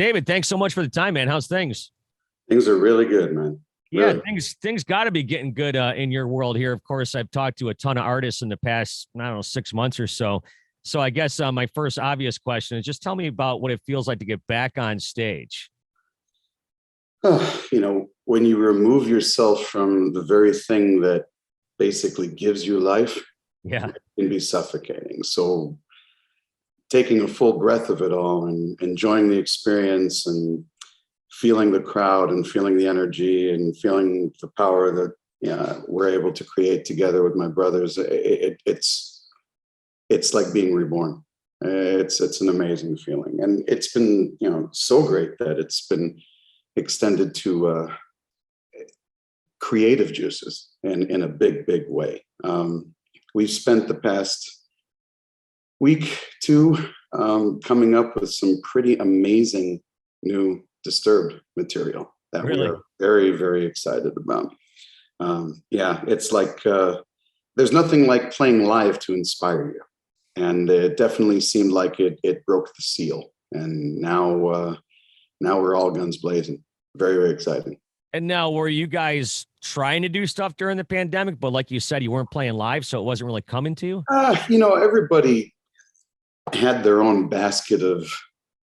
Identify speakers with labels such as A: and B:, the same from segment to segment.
A: David, thanks so much for the time, man. How's things?
B: Things are really good, man.
A: Yeah,
B: Really.
A: things got to be getting good in your world here. Of course, I've talked to a ton of artists in the past, I don't know, 6 months or so. So I guess my first obvious question is just tell me about what it feels like to get back on stage.
B: When you remove yourself from the very thing that basically gives you life,
A: Yeah,
B: it can be suffocating. So taking a full breath of it all and enjoying the experience and feeling the crowd and feeling the energy and feeling the power that we're able to create together with my brothers, it's like being reborn. It's an amazing feeling, and it's been so great that it's been extended to creative juices in a big way. We've spent the past week, two, coming up with some pretty amazing new Disturbed material that we
A: really.
B: are very excited about. It's like there's nothing like playing live to inspire you, and it definitely seemed like it broke the seal, and now we're all guns blazing. Very exciting.
A: And now, were you guys trying to do stuff during the pandemic, but like you said, you weren't playing live, so it wasn't really coming to you?
B: Everybody had their own basket of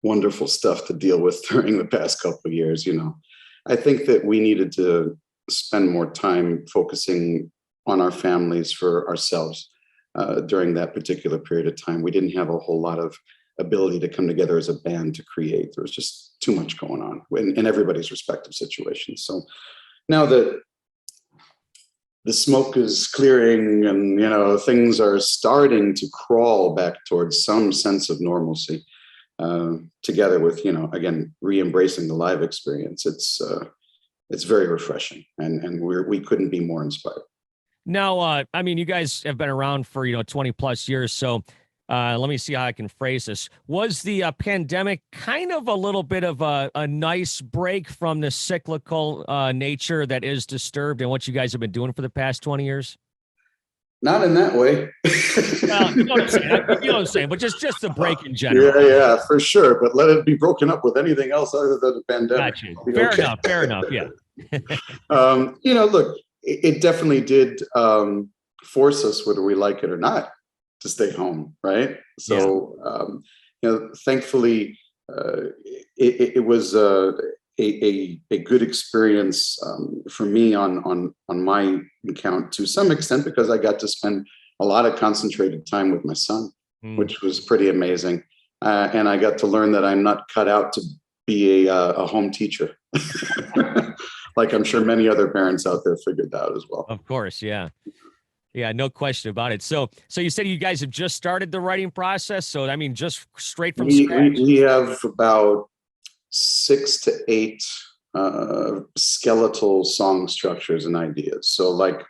B: wonderful stuff to deal with during the past couple of years. I think that we needed to spend more time focusing on our families for ourselves during that particular period of time. We didn't have a whole lot of ability to come together as a band to create. There was just too much going on in everybody's respective situations. So now that the smoke is clearing and things are starting to crawl back towards some sense of normalcy, together with again re-embracing the live experience, it's very refreshing, and we couldn't be more inspired.
A: Now, I mean, you guys have been around for 20 plus years, so let me see how I can phrase this. Was the pandemic kind of a little bit of a nice break from the cyclical nature that is Disturbed and what you guys have been doing for the past 20 years?
B: Not in that way.
A: Well, you know what I'm saying. You know what I'm saying, but just the break in general.
B: Yeah, for sure. But let it be broken up with anything else other than the pandemic.
A: Got you. Fair enough. Fair enough. Yeah.
B: Look, it definitely did force us, whether we like it or not, to stay home, right? So, thankfully, it was a good experience for me on my account to some extent, because I got to spend a lot of concentrated time with my son, which was pretty amazing. And I got to learn that I'm not cut out to be a home teacher, like I'm sure many other parents out there figured that out as well.
A: Of course, yeah. Yeah, no question about it. So you said you guys have just started the writing process. So, I mean, just straight from scratch.
B: We have about 6 to 8 skeletal song structures and ideas. So like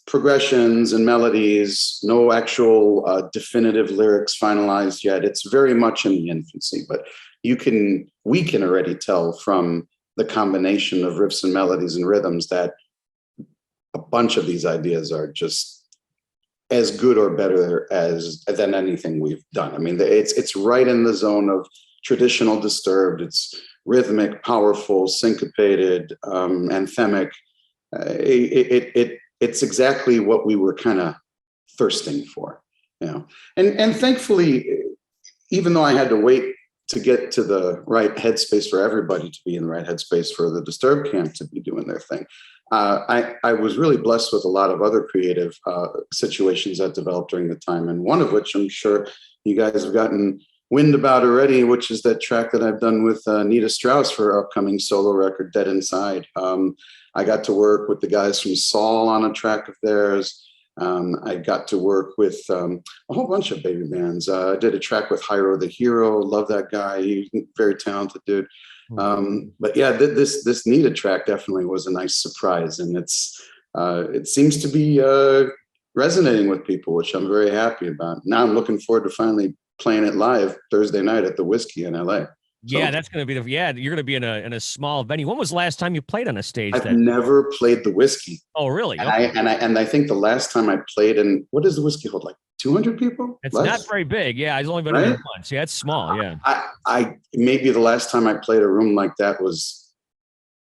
B: progressions and melodies, no actual definitive lyrics finalized yet. It's very much in the infancy, but we can already tell from the combination of riffs and melodies and rhythms that a bunch of these ideas are just as good or better than anything we've done. I mean, it's right in the zone of traditional Disturbed. It's rhythmic, powerful, syncopated, anthemic. It's exactly what we were kind of thirsting for, And thankfully, even though I had to wait to get to the right headspace for everybody to be in the right headspace for the Disturbed camp to be doing their thing, I was really blessed with a lot of other creative situations that developed during the time, and one of which I'm sure you guys have gotten wind about already, which is that track that I've done with Nita Strauss for her upcoming solo record, Dead Inside. I got to work with the guys from Saul on a track of theirs. I got to work with a whole bunch of baby bands. I did a track with Hyro the Hero. Love that guy. He's a very talented dude. But yeah, this Nita track definitely was a nice surprise, and it seems to be resonating with people, which I'm very happy about. Now I'm looking forward to finally playing it live Thursday night at the Whiskey in LA.
A: Yeah,
B: So
A: that's gonna be you're gonna be in a small venue. When was the last time you played on a stage?
B: I've never played the Whiskey.
A: Oh, really?
B: And
A: Okay.
B: I think the last time I played in, what does the Whiskey hold? Like 200 people?
A: It's not
B: Less?
A: very big. Yeah, I've only been in
B: Right?
A: there once. Yeah, it's small. Yeah.
B: I maybe the last time I played a room like that was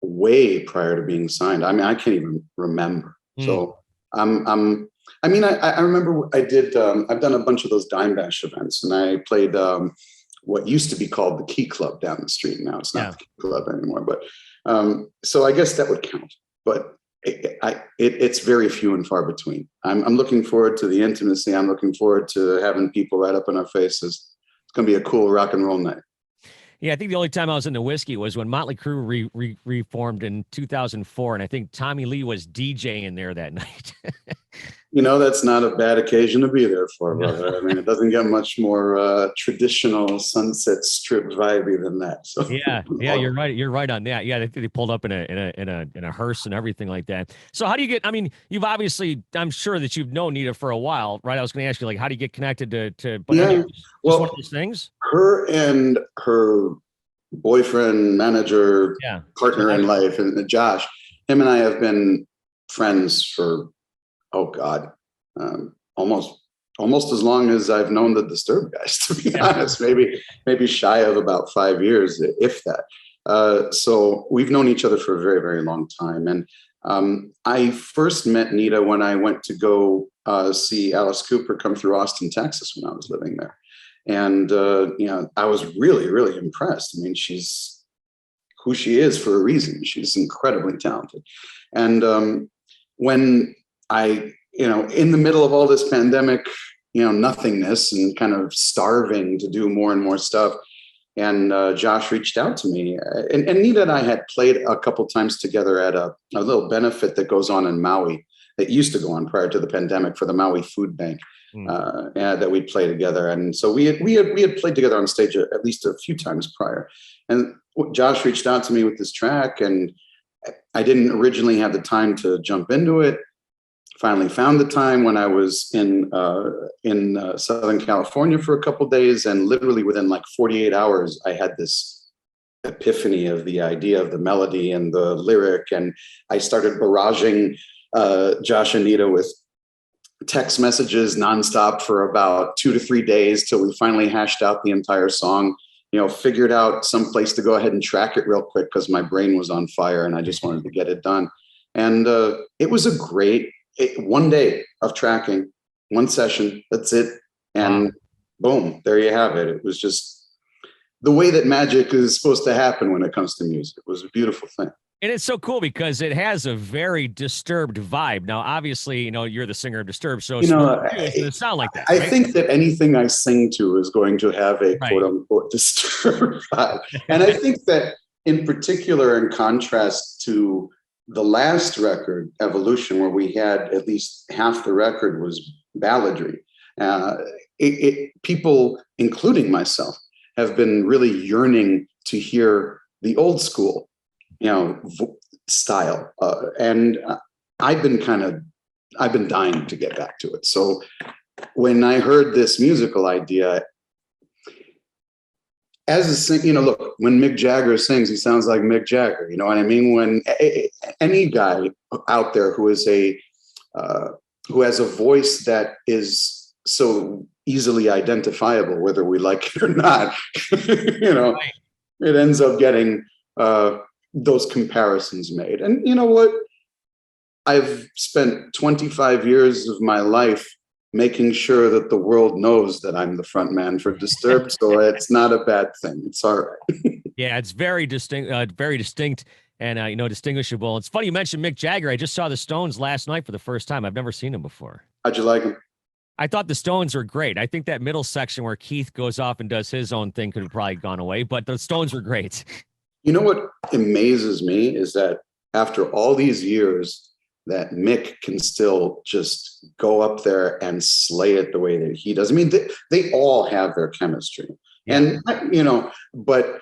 B: way prior to being signed. I mean, I can't even remember.
A: Mm.
B: So I mean, I remember I did, I've done a bunch of those Dime Dash events, and I played what used to be called the Key Club down the street. Now it's not
A: Yeah.
B: the Key Club anymore, but so I guess that would count. But it's very few and far between. I'm looking forward to the intimacy. I'm looking forward to having people right up in our faces. It's going to be a cool rock and roll night.
A: Yeah, I think the only time I was in the Whiskey was when Motley Crue reformed in 2004, and I think Tommy Lee was DJing there that night.
B: You know, that's not a bad occasion to be there for, brother. I mean, it doesn't get much more traditional Sunset Strip vibey than that. So
A: Yeah, you're right. You're right on that. Yeah, they pulled up in a hearse and everything like that. So how do you get? I mean, you've obviously, I'm sure that you've known Nita for a while, right? I was going to ask you, like, how do you get connected to? But
B: yeah,
A: just
B: well,
A: one of those things.
B: her and her boyfriend, manager,
A: Yeah,
B: partner in life, and Josh, him and I have been friends for, oh God, almost as long as I've known the Disturbed guys, to be honest. Maybe shy of about 5 years, if that. So we've known each other for a very, very long time. And I first met Nita when I went to go see Alice Cooper come through Austin, Texas, when I was living there. And you know, I was really, really impressed. I mean, she's who she is for a reason. She's incredibly talented. And when I, you know, in the middle of all this pandemic, you know, nothingness and kind of starving to do more and more stuff, and Josh reached out to me, and Nita and I had played a couple times together at a little benefit that goes on in Maui, that used to go on prior to the pandemic, for the Maui Food Bank. That we'd play together, and so we had played together on stage at least a few times prior. And Josh reached out to me with this track, and I didn't originally have the time to jump into it. Finally found the time when I was in Southern California for a couple of days, and literally within like 48 hours, I had this epiphany of the idea of the melody and the lyric, and I started barraging Josh and Nita with text messages nonstop for about 2 to 3 days, till we finally hashed out the entire song. You know, figured out some place to go ahead and track it real quick, because my brain was on fire and I just wanted to get it done. And it was a great 1 day of tracking, one session. That's it. And boom, there you have it. It was just the way that magic is supposed to happen when it comes to music. It was a beautiful thing.
A: And it's so cool because it has a very Disturbed vibe. Now, obviously, you know, you're the singer of Disturbed, so it's going to sound like that.
B: I think that anything I sing to is going to have a quote unquote Disturbed vibe. And I think that in particular, in contrast to the last record, Evolution, where we had at least half the record was balladry, people, including myself, have been really yearning to hear the old school, you know, style. And I've been dying to get back to it. So when I heard this musical idea, as a singer, you know, look, when Mick Jagger sings, he sounds like Mick Jagger. You know what I mean? When any guy out there who has a voice that is so easily identifiable, whether we like it or not, you know, it ends up getting those comparisons made. And you know what? I've spent 25 years of my life making sure that the world knows that I'm the front man for Disturbed. So it's not a bad thing. It's all right.
A: Yeah, it's very distinct, and you know, distinguishable. It's funny you mentioned Mick Jagger. I just saw the Stones last night for the first time. I've never seen them before.
B: How'd you like them?
A: I thought the Stones are great. I think that middle section where Keith goes off and does his own thing could have probably gone away, but the Stones were great.
B: You know what amazes me is that after all these years, that Mick can still just go up there and slay it the way that he does. I mean, they all have their chemistry, and you know, but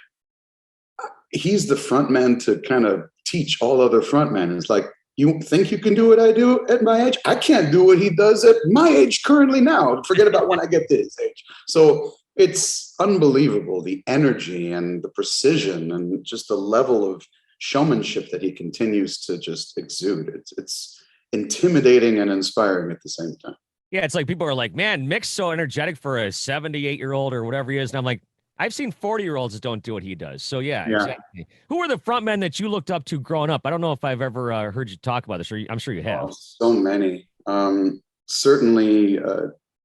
B: he's the front man to kind of teach all other front men. It's like, you think you can do what I do at my age? I can't do what he does at my age currently now. Forget about when I get to his age. So it's unbelievable, the energy and the precision and just the level of showmanship that he continues to just exude. It's intimidating and inspiring at the same time.
A: Yeah, it's like people are like, man, Mick's so energetic for a 78-year-old or whatever he is. And I'm like, I've seen 40-year-olds that don't do what he does. So yeah,
B: Yeah.
A: exactly. Who were the frontmen that you looked up to growing up? I don't know if I've ever heard you talk about this, or I'm sure you have.
B: Oh, so many. Certainly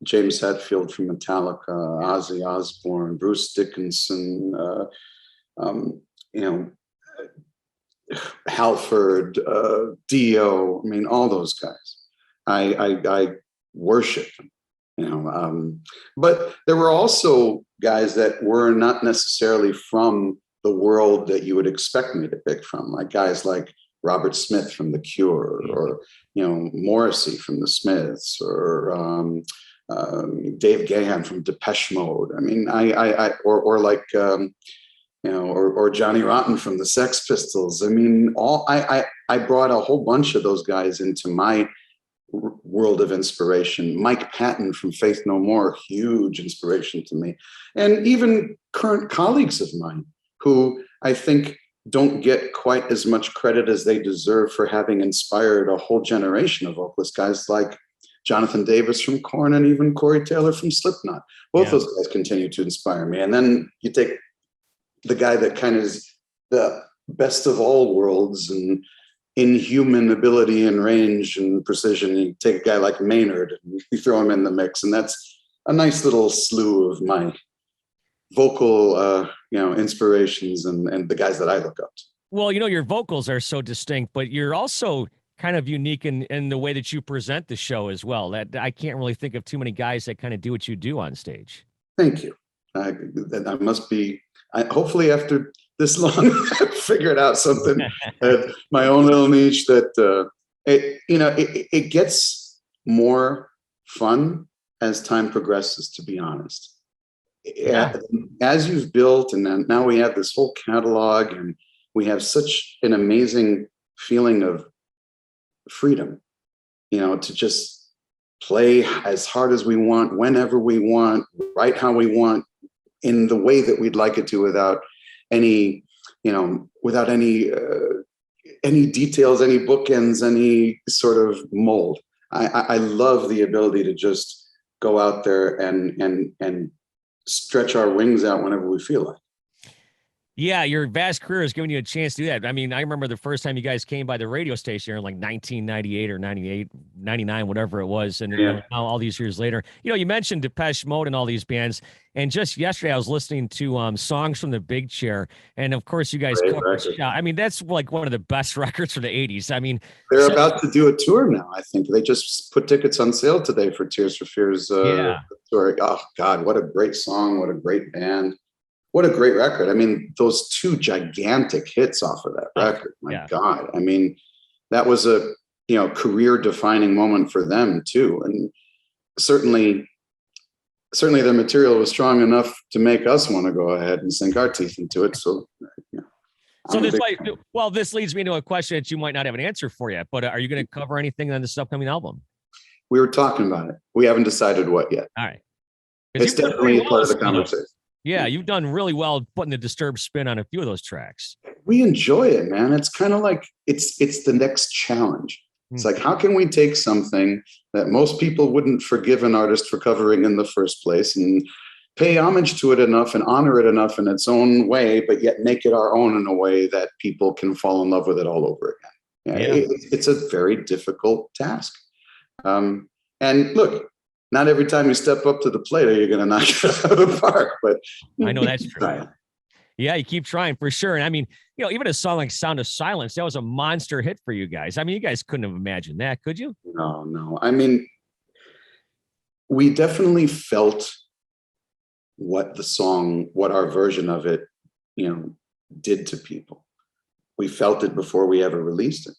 B: James Hetfield from Metallica, Ozzy Osbourne, Bruce Dickinson, you know, Halford, Dio. I mean, all those guys. I worship them, you know. But there were also guys that were not necessarily from the world that you would expect me to pick from, like guys like Robert Smith from The Cure, or Morrissey from the Smiths, or Dave Gahan from Depeche Mode. I mean, or like or Johnny Rotten from the Sex Pistols. I mean, I brought a whole bunch of those guys into my world of inspiration. Mike Patton from Faith No More, huge inspiration to me, and even current colleagues of mine who I think don't get quite as much credit as they deserve for having inspired a whole generation of vocalists, guys like Jonathan Davis from Korn and even Corey Taylor from Slipknot. Both those guys continue to inspire me. And then you take the guy that kind of is the best of all worlds and inhuman ability and range and precision. You take a guy like Maynard and you throw him in the mix, and that's a nice little slew of my vocal inspirations and the guys that I look up to.
A: Well, your vocals are so distinct, but you're also kind of unique in the way that you present the show as well. That I can't really think of too many guys that kind of do what you do on stage.
B: Thank you. I must be, hopefully after this long, I've figured out something, my own little niche that, it gets more fun as time progresses, to be honest. Yeah. As you've built, and then now we have this whole catalog, and we have such an amazing feeling of freedom, to just play as hard as we want, whenever we want, write how we want, in the way that we'd like it to, without any any details, any bookends, any sort of mold. I love the ability to just go out there and stretch our wings out whenever we feel like.
A: Yeah, your vast career has given you a chance to do that. I mean, I remember the first time you guys came by the radio station in like 1998 or 98, 99, whatever it was. And now all these years later, you mentioned Depeche Mode and all these bands. And just yesterday I was listening to Songs from the Big Chair. And of course you guys covered Shout. I mean, that's like one of the best records from the 80s. I mean,
B: they're about to do a tour now. I think they just put tickets on sale today for Tears for Fears tour. Oh God, what a great song. What a great band. What a great record. I mean, those two gigantic hits off of that record. My God. I mean, that was a, career defining moment for them too. And certainly their material was strong enough to make us want to go ahead and sink our teeth into it. So,
A: this leads me to a question that you might not have an answer for yet, but are you going to cover anything on this upcoming album?
B: We were talking about it. We haven't decided what yet.
A: All right.
B: It's definitely a part of the conversation.
A: Yeah, you've done really well putting the Disturbed spin on a few of those tracks.
B: We enjoy it, man. It's kind of like it's the next challenge. It's like, how can we take something that most people wouldn't forgive an artist for covering in the first place and pay homage to it enough and honor it enough in its own way, but yet make it our own in a way that people can fall in love with it all over again. It's a very difficult task. And look, not every time you step up to the plate are you going to knock it out of the park, but
A: I know that's true. Yeah, you keep trying for sure. And I mean, even a song like Sound of Silence, that was a monster hit for you guys. I mean, you guys couldn't have imagined that, could you?
B: No. I mean, we definitely felt what our version of it, did to people. We felt it before we ever released it.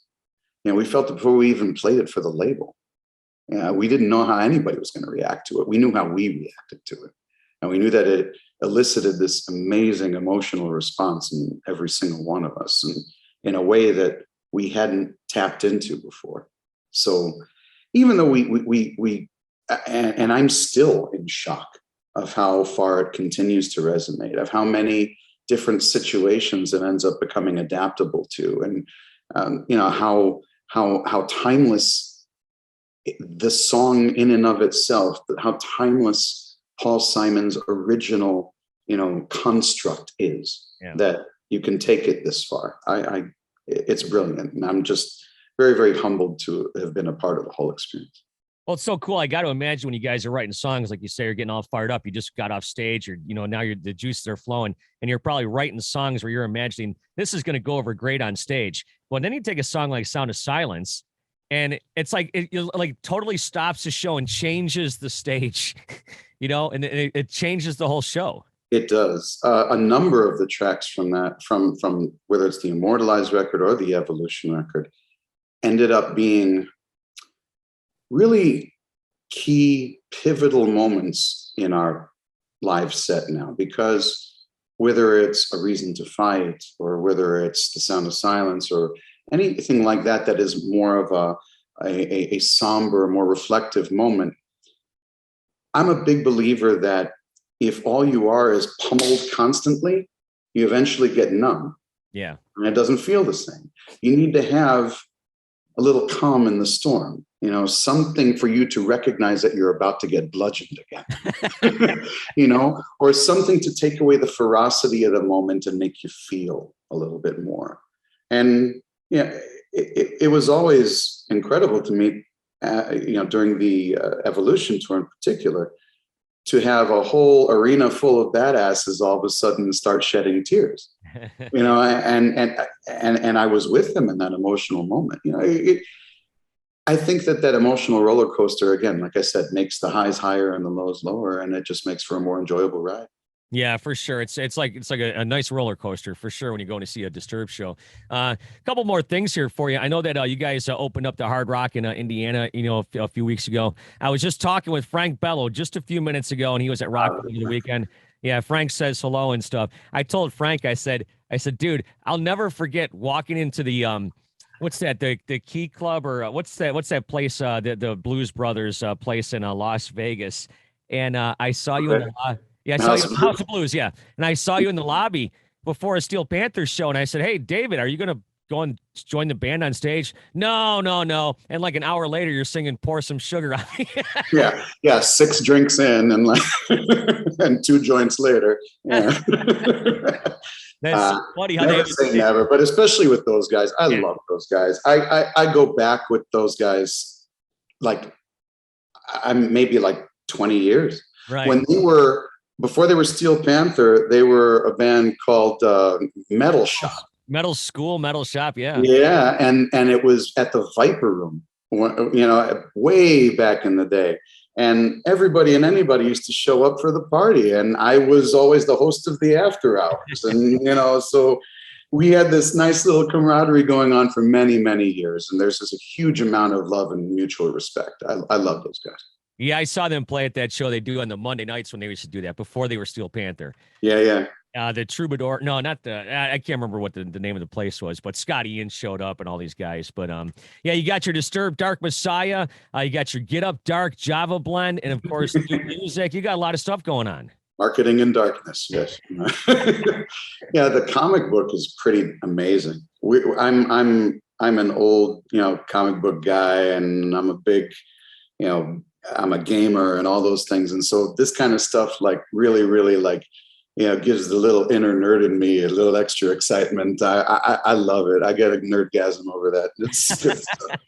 B: We felt it before we even played it for the label. We didn't know how anybody was going to react to it. We knew how we reacted to it. And we knew that it elicited this amazing emotional response in every single one of us, and in a way that we hadn't tapped into before. So even though we I'm still in shock of how far it continues to resonate, of how many different situations it ends up becoming adaptable to, and how timeless the song in and of itself, how timeless Paul Simon's original construct is, that you can take it this far. It's brilliant, and I'm just very, very humbled to have been a part of the whole experience.
A: Well, it's so cool. I got to imagine when you guys are writing songs, like you say, you're getting all fired up. You just got off stage, or now the juices are flowing, and you're probably writing songs where you're imagining this is going to go over great on stage. Well, then you take a song like "Sound of Silence," and it's like it like totally stops the show and changes the stage, and it changes the whole show.
B: It does. A number of the tracks from that, from whether it's the Immortalized record or the Evolution record, ended up being really key, pivotal moments in our live set now, because whether it's A Reason to Fight, or whether it's The Sound of Silence, or anything like that is more of a somber, more reflective moment, I'm a big believer that if all you are is pummeled constantly, you eventually get numb.
A: Yeah.
B: And it doesn't feel the same. You need to have a little calm in the storm, something for you to recognize that you're about to get bludgeoned again, or something to take away the ferocity of the moment and make you feel a little bit more. And it was always incredible to me, during the Evolution tour in particular, to have a whole arena full of badasses all of a sudden start shedding tears, and I was with them in that emotional moment. I think that emotional roller coaster, again, like I said, makes the highs higher and the lows lower, and it just makes for a more enjoyable ride.
A: Yeah, for sure. It's like a nice roller coaster for sure when you go to see a Disturbed show. A couple more things here for you. I know that you guys opened up the Hard Rock in Indiana, a few weeks ago. I was just talking with Frank Bello just a few minutes ago, and he was at Rock over the weekend. Yeah, Frank says hello and stuff. I told Frank, I said, dude, I'll never forget walking into the what's that? The Key Club, or what's that place? The Blues Brothers place in Las Vegas, and I saw you in the yeah, I saw you in House of Blues. Yeah. And I saw you in the lobby before a Steel Panther show. And I said, hey, David, are you going to go and join the band on stage? No. And like an hour later, you're singing Pour Some Sugar on Me.
B: Yeah. 6 drinks in and and 2 joints later. Yeah.
A: That's funny how
B: never say never, but especially with those guys. I love those guys. I go back with those guys, I'm maybe 20 years.
A: Right.
B: When before they were Steel Panther, they were a band called Metal Shop.
A: Metal Shop, yeah.
B: Yeah, and it was at the Viper Room, way back in the day. And everybody and anybody used to show up for the party, and I was always the host of the after hours. And so we had this nice little camaraderie going on for many, many years. And there's just a huge amount of love and mutual respect. I love those guys.
A: Yeah, I saw them play at that show they do on the Monday nights when they used to do that before they were Steel Panther.
B: Yeah.
A: The Troubadour. No, not I can't remember what the name of the place was, but Scott Ian showed up and all these guys. But yeah, you got your Disturbed Dark Messiah. You got your Get Up Dark Java Blend, and of course, new music. You got a lot of stuff going on.
B: Marketing in darkness, yes. Yeah, the comic book is pretty amazing. I'm an old comic book guy, and I'm a big I'm a gamer and all those things. And so this kind of stuff really gives the little inner nerd in me a little extra excitement. I love it. I get a nerdgasm over that. It's good stuff.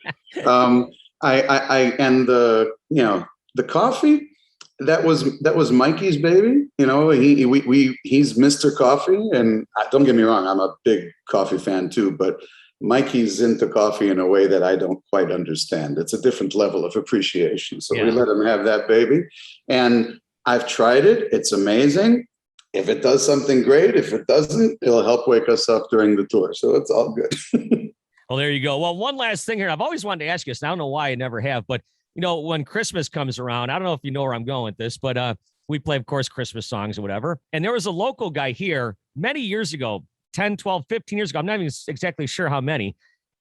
B: And the coffee, that was Mikey's baby. He's Mr. Coffee, and don't get me wrong, I'm a big coffee fan too, but Mikey's into coffee in a way that I don't quite understand. It's a different level of appreciation. So we let him have that baby. And I've tried it. It's amazing. If it does something great, if it doesn't, it'll help wake us up during the tour. So it's all good.
A: Well, there you go. Well, one last thing here. I've always wanted to ask you this. I don't know why I never have, but when Christmas comes around, I don't know if you know where I'm going with this, but we play, of course, Christmas songs or whatever. And there was a local guy here many years ago, 10, 12, 15 years ago. I'm not even exactly sure how many.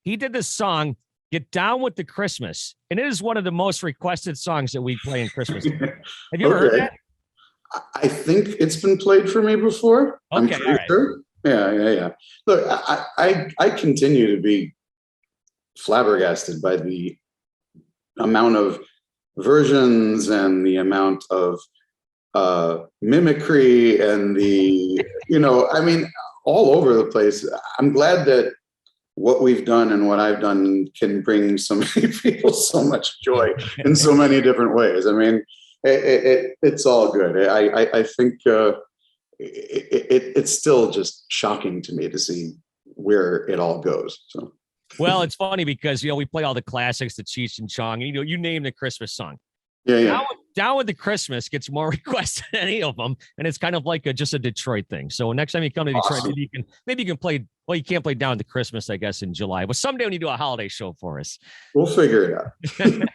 A: He did this song, Get Down with the Christmas. And it is one of the most requested songs that we play in Christmas. Have you ever heard that?
B: I think it's been played for me before. I'm
A: Okay,
B: pretty
A: all right.
B: sure. Yeah. Look, I continue to be flabbergasted by the amount of versions and the amount of mimicry and I mean, all over the place. I'm glad that what we've done and what I've done can bring so many people so much joy in so many different ways. I mean, it's all good. I think it's still just shocking to me to see where it all goes. So.
A: Well, it's funny because we play all the classics, the Cheech and Chong, and you name the Christmas song.
B: Yeah.
A: Down with the Christmas gets more requests than any of them, and it's kind of like just a Detroit thing. So next time you come to Detroit,
B: Awesome.
A: maybe you can play. Well, you can't play Down with the Christmas, I guess, in July, but someday when you do a holiday show for us,
B: we'll figure it out.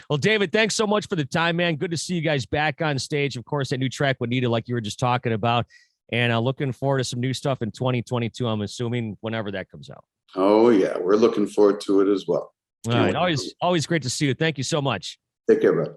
A: Well, David, thanks so much for the time, man. Good to see you guys back on stage. Of course, that new track with Nita, like you were just talking about, and looking forward to some new stuff in 2022. I'm assuming whenever that comes out.
B: Oh yeah, we're looking forward to it as well.
A: All right, always great to see you. Thank you so much.
B: Take care, bro.